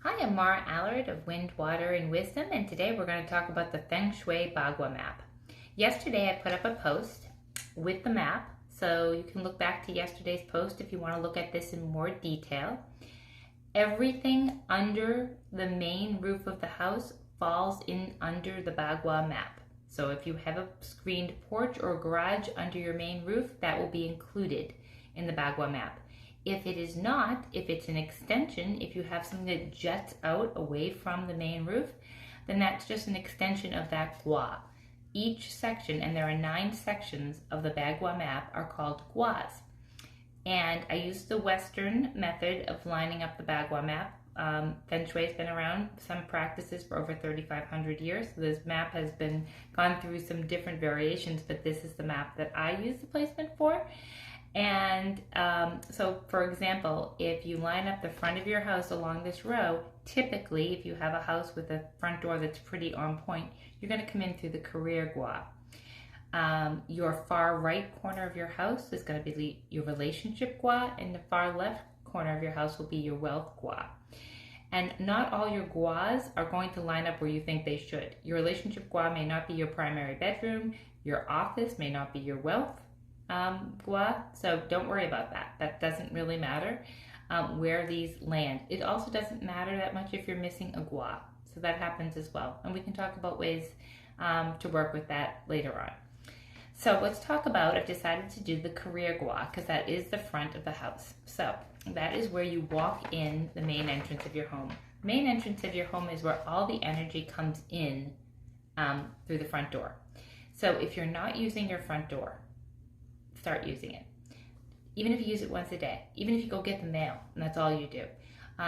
Hi, I'm Mara Allard of Wind, Water, and Wisdom, and today we're going to talk about the Feng Shui Bagua map. Yesterday I put up a post with the map, so you can look back to yesterday's post if you want to look at this in more detail. Everything under the main roof of the house falls in under the Bagua map. So if you have a screened porch or garage under your main roof, that will be included in the Bagua map. If it is not, if it's an extension, if you have something that juts out away from the main roof, then that's just an extension of that gua. Each section, and there are 9 sections of the Bagua map, are called guas. And I used the Western method of lining up the Bagua map. Feng Shui has been around some practices for over 3,500 years. So this map has been gone through some different variations, but this is the map that I use the placement for. And so, for example, if you line up the front of your house along this row, typically, if you have a house with a front door that's pretty on point, you're going to come in through the career gua. Your far right corner of your house is going to be your relationship gua, and the far left corner of your house will be your wealth gua. And not all your guas are going to line up where you think they should. Your relationship gua may not be your primary bedroom. Your office may not be your wealth gua, so don't worry about that. That doesn't really matter where these land. It also doesn't matter that much if you're missing a gua, so that happens as well. And we can talk about ways to work with that later on. So let's talk about, I've decided to do the career gua because that is the front of the house. So that is where you walk in the main entrance of your home. The main entrance of your home is where all the energy comes in through the front door. So if you're not using your front door, start using it. Even if you use it once a day, even if you go get the mail and that's all you do.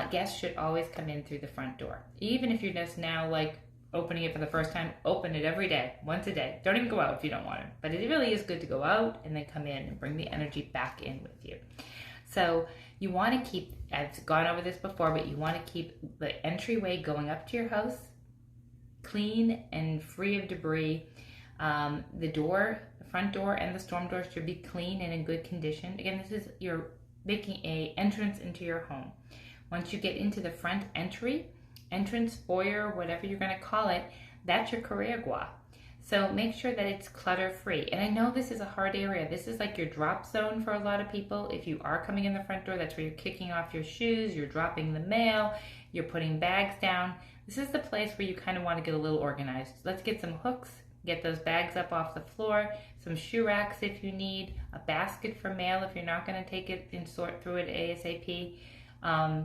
Guests should always come in through the front door. Even if you're just now like opening it for the first time, open it every day, once a day. Don't even go out if you don't want to. But it really is good to go out and then come in and bring the energy back in with you. So you want to keep, I've gone over this before, but you want to keep the entryway going up to your house clean and free of debris. The door, the front door and the storm door should be clean and in good condition. Again, this is, you're making a entrance into your home. Once you get into the front entrance, foyer, whatever you're going to call it, that's your career gua. So make sure that it's clutter free. And I know this is a hard area. This is like your drop zone for a lot of people. If you are coming in the front door, that's where you're kicking off your shoes, you're dropping the mail, you're putting bags down. This is the place where you kind of want to get a little organized. Let's get some hooks. Get those bags up off the floor, some shoe racks if you need, a basket for mail if you're not going to take it and sort through it ASAP.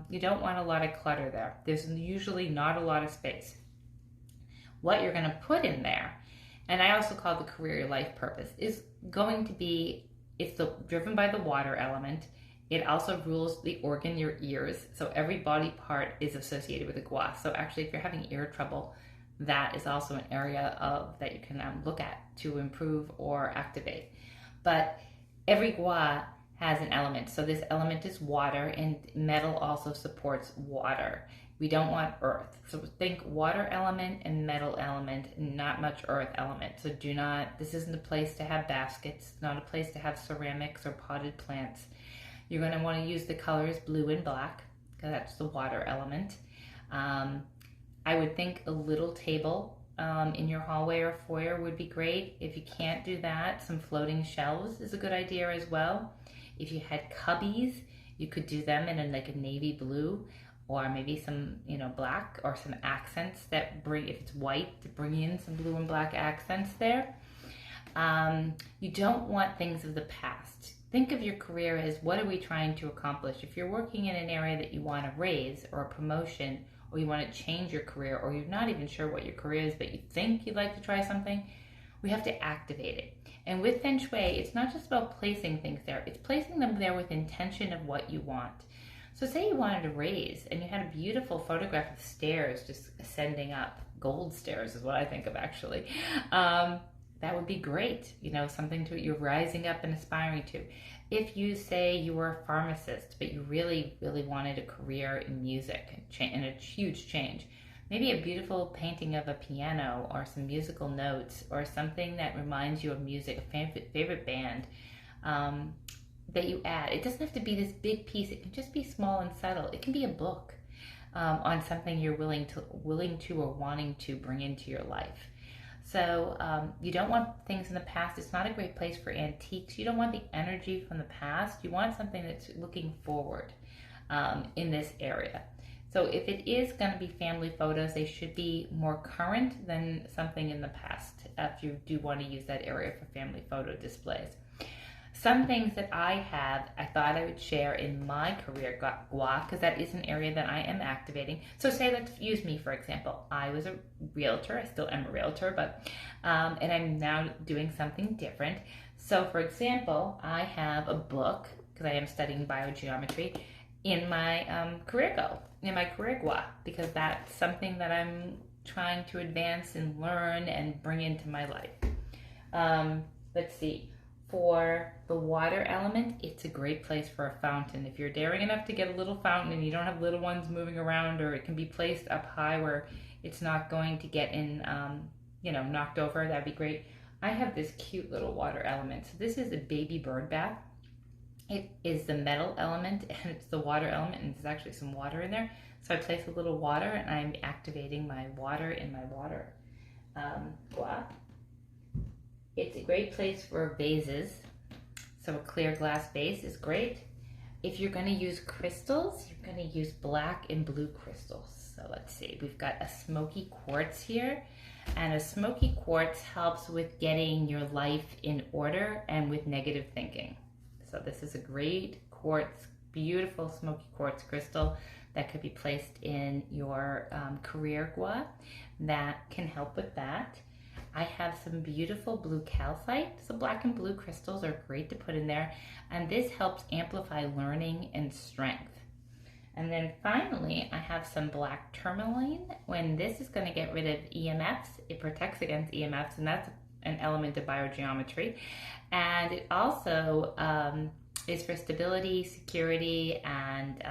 You don't want a lot of clutter there. There's usually not a lot of space. What you're going to put in there, and I also call the career life purpose, is going to be, it's driven by the water element. It also rules the organ, your ears. So every body part is associated with a gua. So actually, if you're having ear trouble, that is also an area that you can look at to improve or activate. But every gua has an element. So this element is water, and metal also supports water. We don't want earth. So think water element and metal element, and not much earth element. So this isn't a place to have baskets, not a place to have ceramics or potted plants. You're going to want to use the colors blue and black, because that's the water element. I would think a little table in your hallway or foyer would be great. If you can't do that, some floating shelves is a good idea as well. If you had cubbies, you could do them in like a navy blue, or maybe some black, or some accents that bring, if it's white, to bring in some blue and black accents there. You don't want things of the past. Think of your career as, what are we trying to accomplish? If you're working in an area that you want to raise or a promotion, or you want to change your career, or you're not even sure what your career is, but you think you'd like to try something, we have to activate it. And with Feng Shui, it's not just about placing things there, it's placing them there with intention of what you want. So say you wanted to raise, and you had a beautiful photograph of stairs just ascending up, gold stairs is what I think of actually. That would be great, something you're rising up and aspiring to. If you say you were a pharmacist, but you really, really wanted a career in music and a huge change, maybe a beautiful painting of a piano or some musical notes or something that reminds you of music, a favorite band that you add. It doesn't have to be this big piece. It can just be small and subtle. It can be a book. on something you're willing to or wanting to bring into your life. So you don't want things in the past. It's not a great place for antiques. You don't want the energy from the past. You want something that's looking forward in this area. So if it is going to be family photos, they should be more current than something in the past if you do want to use that area for family photo displays. Some things that I have, I thought I would share in my career gua, because that is an area that I am activating. So say, let's use me for example. I was a realtor, I still am a realtor, but and I'm now doing something different. So for example, I have a book, because I am studying biogeometry, in my career go, in my career gua, because that's something that I'm trying to advance and learn and bring into my life. Let's see. For the water element, it's a great place for a fountain. If you're daring enough to get a little fountain and you don't have little ones moving around, or it can be placed up high where it's not going to get in, knocked over, that'd be great. I have this cute little water element. So this is a baby bird bath. It is the metal element and it's the water element, and there's actually some water in there. So I place a little water and I'm activating my water in my water gua. It's a great place for vases. So a clear glass vase is great. If you're going to use crystals, you're going to use black and blue crystals. So let's see, we've got a smoky quartz here. And a smoky quartz helps with getting your life in order and with negative thinking. So this is a great quartz, beautiful smoky quartz crystal that could be placed in your career gua. That can help with that. I have some beautiful blue calcite. So black and blue crystals are great to put in there. And this helps amplify learning and strength. And then finally, I have some black tourmaline. When this is going to get rid of EMFs, it protects against EMFs, and that's an element of biogeometry. And it also is for stability, security, and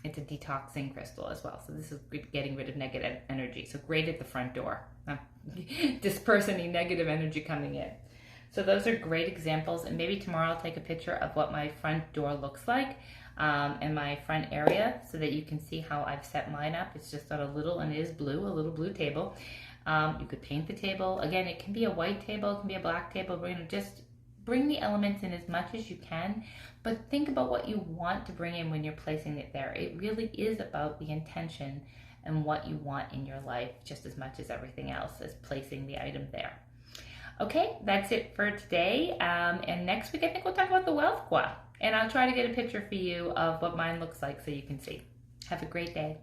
it's a detoxing crystal as well. So this is getting rid of negative energy. So great at the front door, disperse any negative energy coming in. So those are great examples. And maybe tomorrow I'll take a picture of what my front door looks like in my front area, so that you can see how I've set mine up. It's just got a little, and it is blue, a little blue table. You could paint the table. Again, it can be a white table, it can be a black table. We're going to just bring the elements in as much as you can, but think about what you want to bring in when you're placing it there. It really is about the intention and what you want in your life, just as much as everything else, as placing the item there. Okay, that's it for today. And next week, I think we'll talk about the wealth gua. And I'll try to get a picture for you of what mine looks like so you can see. Have a great day.